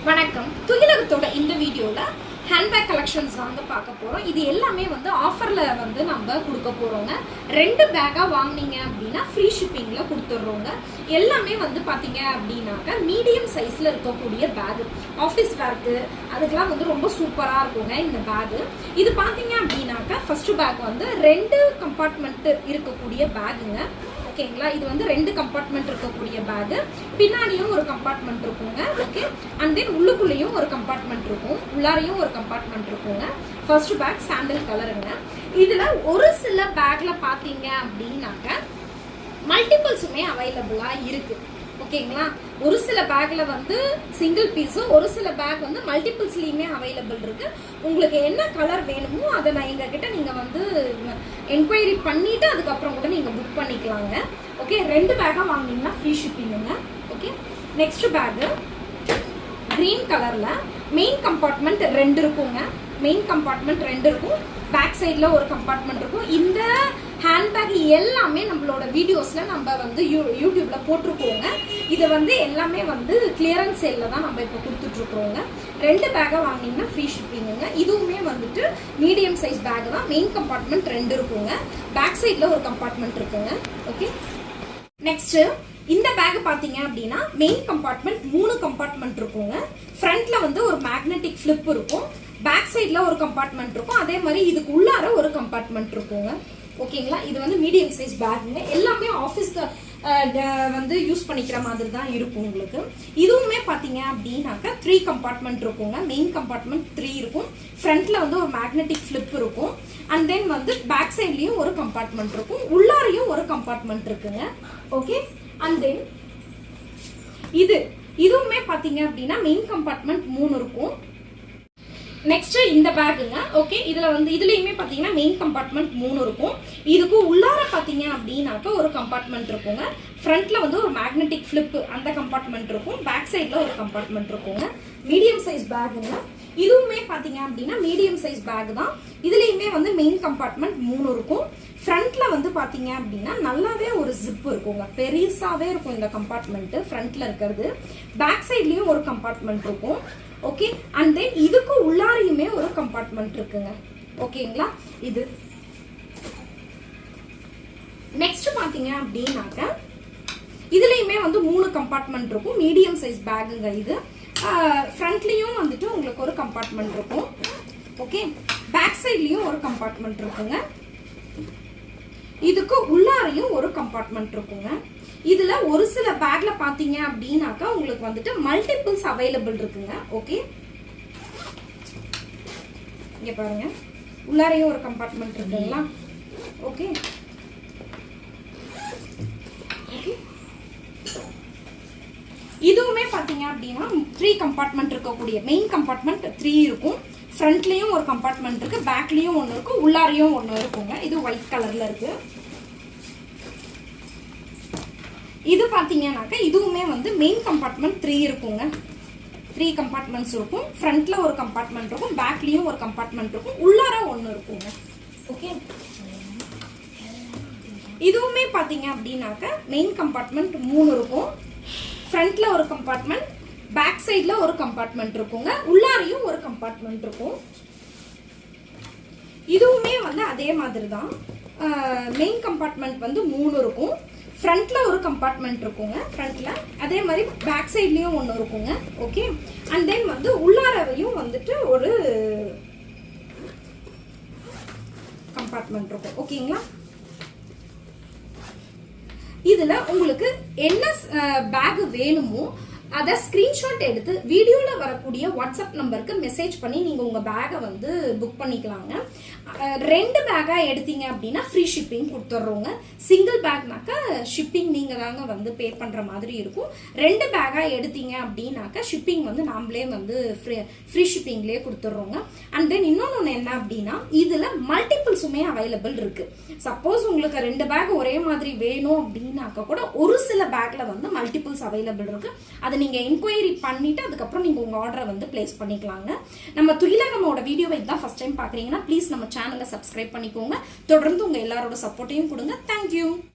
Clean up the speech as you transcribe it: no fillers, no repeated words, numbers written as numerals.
வணக்கம். துகிலகத்தோட இந்த வீடியோவில் ஹேண்ட்பேக் கலெக்ஷன்ஸ் தாங்க பார்க்க போகிறோம். இது எல்லாமே ஆஃபரில் நம்ம கொடுக்க போகிறோங்க. 2 பேக்காக வாங்கினீங்க அப்படின்னா ஃப்ரீ ஷிப்பிங்கில் கொடுத்துட்றோங்க. எல்லாமே பார்த்தீங்க அப்படின்னாக்கா மீடியம் சைஸில் இருக்கக்கூடிய பேகு, ஆஃபீஸ் பேக்கு அதுக்கெலாம் ரொம்ப சூப்பராக இருக்குங்க இந்த பேகு. இது பார்த்தீங்க அப்படின்னாக்கா ஃபஸ்ட்டு பேக் 2 கம்பார்ட்மெண்ட்டு இருக்கக்கூடிய பேகுங்க. ஓகேங்களா, இது 2 கம்பார்ட்மெண்ட் இருக்கக்கூடிய பேகு. பின்னாடியும் ஒரு கம்பார்ட்மெண்ட் இருக்குங்க. ஓகே, அண்ட் தென் உள்ளுக்குள்ளேயும் ஒரு கம்பார்ட்மெண்ட் இருக்கும், உள்ளாரையும் ஒரு கம்பார்ட்மெண்ட் இருக்குங்க. ஃபர்ஸ்ட் பேக் சாண்டல் கலருங்க. இதுல ஒரு சில பேக்ல பாத்தீங்க அப்படின்னாக்க மல்டிபிள்ஸுமே அவைலபிளா இருக்கு. ஓகேங்களா, ஒரு சில பேக்ல சிங்கிள் பீஸும், ஒரு சில பேக் மல்டிபிள்ஸ்லயுமே அவைலபிள் இருக்கு. உங்களுக்கு என்ன கலர் வேணுமோ அதை நான் எங்ககிட்ட நீங்க என்கொயரி பண்ணிட்டு அதுக்கப்புறம் கூட நீங்க புக் பண்ணிக்கலாங்க. ஓகே, 2 பேக்கா வாங்கினீங்கன்னா ஃப்ரீ ஷிப்பிங்குங்க. ஓகே, நெக்ஸ்ட் பேக் கிரீன் கலர்ல மெயின் கம்பார்ட்மெண்ட் 2 இருக்குங்க. மெயின் கம்பார்ட்மெண்ட் 2 இருக்கும், பேக் சைட்ல ஒரு கம்பார்ட்மெண்ட் இருக்கும். இந்த ஹேண்ட்பேக் எல்லாமே நம்மளோட வீடியோஸ்ல நம்ம யூடியூப்ல போட்டிருக்கோங்க. இதை எல்லாமே கிளியரன்ஸ் சேல்ல தான் நம்ம இப்போ கொடுத்துட்டு இருக்கோங்க. 2 பேக்கா வாங்கினீங்கன்னா ஃப்ரீ ஷிப்பிங்குங்க. இதுவுமே மீடியம் சைஸ் பேக் தான். மெயின் கம்பார்ட்மெண்ட் 2 இருக்குங்க, பேக் சைட்ல ஒரு கம்பார்ட்மெண்ட் இருக்குங்க. ஓகே, நெக்ஸ்ட் இந்த பேக் பாத்தீங்க அப்படின்னா மெயின் கம்பார்ட்மெண்ட் 3 கம்பார்ட்மெண்ட் இருக்குங்க. ஃப்ரண்ட்ல ஒரு மேக்னெட்டிக் ஃபிளிப் இருக்கும், பேக் சைட்ல ஒரு கம்பார்ட்மெண்ட் இருக்கும், அதே மாதிரி இதுக்கு உள்ளார ஒரு கம்பார்ட்மெண்ட் இருக்குங்க. ஓகேங்களா, இது மீடியம் சைஸ் பேக்குங்க. எல்லாமே ஆஃபீஸ்க்கு யூஸ் பண்ணிக்கிற மாதிரி தான் இருக்கும் உங்களுக்கு. இதுவுமே பாத்தீங்க அப்படின்னாக்கா 3 கம்பார்ட்மெண்ட் இருக்குங்க. மெயின் கம்பார்ட்மெண்ட் 3 இருக்கும், ஃப்ரண்ட்ல ஒரு மேக்னெட்டிக் ஃபிளிப் இருக்கும், அண்ட் தென் பேக் சைட்லயும் ஒரு கம்பார்ட்மெண்ட் இருக்கும், உள்ளாரையும் ஒரு கம்பார்ட்மெண்ட் இருக்குங்க. ஓகே, அண்ட் தென் இதுவுமே பாத்தீங்க அப்படின்னா மெயின் கம்பார்ட்மெண்ட் 3 இருக்கும். நெக்ஸ்ட் இந்த பேக்குங்க. ஓகே, இதுலயுமே பாத்தீங்கன்னா மெயின் கம்பார்ட்மெண்ட் 3 இருக்கும். இதுக்கு உள்ளார பாத்தீங்க அப்படின்னாக்க ஒரு கம்பார்ட்மெண்ட் இருக்குங்க. ஃப்ரண்ட்ல ஒரு மேக்னெட்டிக் ஃபிளிப் அந்த கம்பார்ட்மெண்ட் இருக்கும், பேக் சைட்ல ஒரு கம்பார்ட்மெண்ட் இருக்குங்க. மீடியம் சைஸ் பேக்குங்க. இதுவுமே பாத்தீங்க அப்படின்னா மீடியம் சைஸ் பேக் தான். இதுலயுமே மெயின் கம்பார்ட்மெண்ட் 3 இருக்கும். ஃப்ரண்ட்ல பாத்தீங்க அப்படின்னா நல்லாவே ஒரு ஜிப் இருக்குங்க, பெருசாவே இருக்கும் இந்த கம்பார்ட்மெண்ட் ஃப்ரண்ட்ல இருக்கிறது. பேக் சைட்லயும் ஒரு கம்பார்ட்மெண்ட் இருக்கும். ஓகே, அண்ட் தென் இதுக்கு உள்ளாரையுமே ஒரு கம்பார்ட்மெண்ட் இருக்குங்க. ஓகேங்களா, இது நெக்ஸ்ட் பாத்தீங்க அப்படின்னாக்க இதுலயுமே 3 கம்பார்ட்மெண்ட் இருக்கும். மீடியம் சைஸ் பேக்குங்க இது. ஃப்ரண்ட்லயும் உங்களுக்கு ஒரு கம்பார்ட்மெண்ட் இருக்கும். ஓகே, பேக் சைட்லயும் ஒரு கம்பார்ட்மெண்ட் இருக்குங்க. இதுக்கு உள்ளாரையும் ஒரு கம்பார்ட்மெண்ட் இருக்குங்க. இதுல ஒரு சில பேக்ல பாத்தீங்க அப்படின்னாக்கா உங்களுக்கு மல்டிபிள்ஸ் அவைலபிள் இருக்குங்க. ஓகே, இங்க பாருங்க, உள்ளாரையும் ஒரு கம்பார்ட்மெண்ட் இருக்குங்களா. ஓகே, இதுவுமே பாத்தீங்க அப்படின்னா 3 கம்பார்ட்மெண்ட் இருக்கக்கூடிய மெயின் கம்பார்ட்மெண்ட் 3 இருக்கும். ஃப்ரண்ட்லயும் ஒரு கம்பார்ட்மெண்ட் இருக்கு, பேக்லயும் ஒன்னு இருக்கு, உள்ளாரையும் ஒன்னு இருக்குங்க. இது ஒயிட் கலர்ல இருக்கு. இது பாத்தீங்கன்னாக்க இதுவுமே மெயின் கம்பார்ட்மெண்ட் 3 இருக்குங்க. 3 கம்பார்ட்மெண்ட்ஸ் இருக்கும். ஃப்ரண்ட்ல ஒரு கம்பார்ட்மெண்ட் இருக்கும், பேக்லயும் ஒரு கம்பார்ட்மெண்ட் இருக்கும், உள்ளார ஒன்னு இருக்குங்க. ஓகே, இதுவுமே பாத்தீங்க அப்படின்னாக்க மெயின் கம்பார்ட்மெண்ட் 3 இருக்கும். ஃப்ரண்ட்ல ஒரு கம்பார்ட்மெண்ட், பேக் சைட்ல ஒரு கம்பார்ட்மெண்ட் இருக்குங்க, உள்ளாரையும் ஒரு கம்பார்ட்மெண்ட் இருக்கும். இதுவுமே அதே மாதிரி தான். மெயின் கம்பார்ட்மெண்ட் 3 இருக்கும், ஃப்ரண்ட்ல ஒரு கம்பார்ட்மெண்ட் இருக்குங்க. ஃப்ரண்ட்ல அதே மாதிரி பேக் சைட்லயும் ஒன்னு இருக்குங்க. ஓகே, அண்ட் தென் உள்ளாரையும் ஒரு கம்பார்ட்மெண்ட் இருக்கும். ஓகேங்களா, இதுல உங்களுக்கு என்ன பேக் வேணுமோ அதை ஸ்கிரீன்ஷாட் எடுத்து வீடியோல வரக்கூடிய வாட்ஸ்அப் நம்பருக்கு மெசேஜ் பண்ணி நீங்க உங்க பேக்கை புக் பண்ணிக்கலாங்க. 2 பேக்கா எடுத்தீங்க அப்படின்னா ஃப்ரீ ஷிப்பிங் கொடுத்துட்றோங்க. சிங்கிள் பேக்னாக்கா ஷிப்பிங் நீங்க தாங்க பே பண்ற மாதிரி இருக்கும். 2 பேக்கா எடுத்தீங்க அப்படின்னாக்கா ஷிப்பிங் நாமளே ஃப்ரீ ஷிப்பிங்லேயே கொடுத்துட்றோங்க. அண்ட் தென் இன்னொன்னு என்ன அப்படின்னா இதுல மல்டிபிள்ஸுமே அவைலபிள் இருக்கு. சப்போஸ் உங்களுக்கு 2 பேக் ஒரே மாதிரி வேணும் அப்படின்னாக்கா கூட ஒரு சில பேக்ல மல்டிபிள்ஸ் அவைலபிள் இருக்கு. அதை நீங்க என்கொயரி பண்ணிட்டு அதுக்கப்புறம் நீங்க உங்க ஆர்டரை பிளேஸ் பண்ணிக்கலாங்க. நம்ம துகிலகமோட வீடியோவை இதான் ஃபர்ஸ்ட் டைம் பாக்குறீங்கன்னா ப்ளீஸ் நம்ம சேனலை சப்ஸ்கிரைப் பண்ணிக்கோங்க. தொடர்ந்து உங்க எல்லாரோட சப்போர்ட்டையும் கொடுங்க. தேங்க்யூ.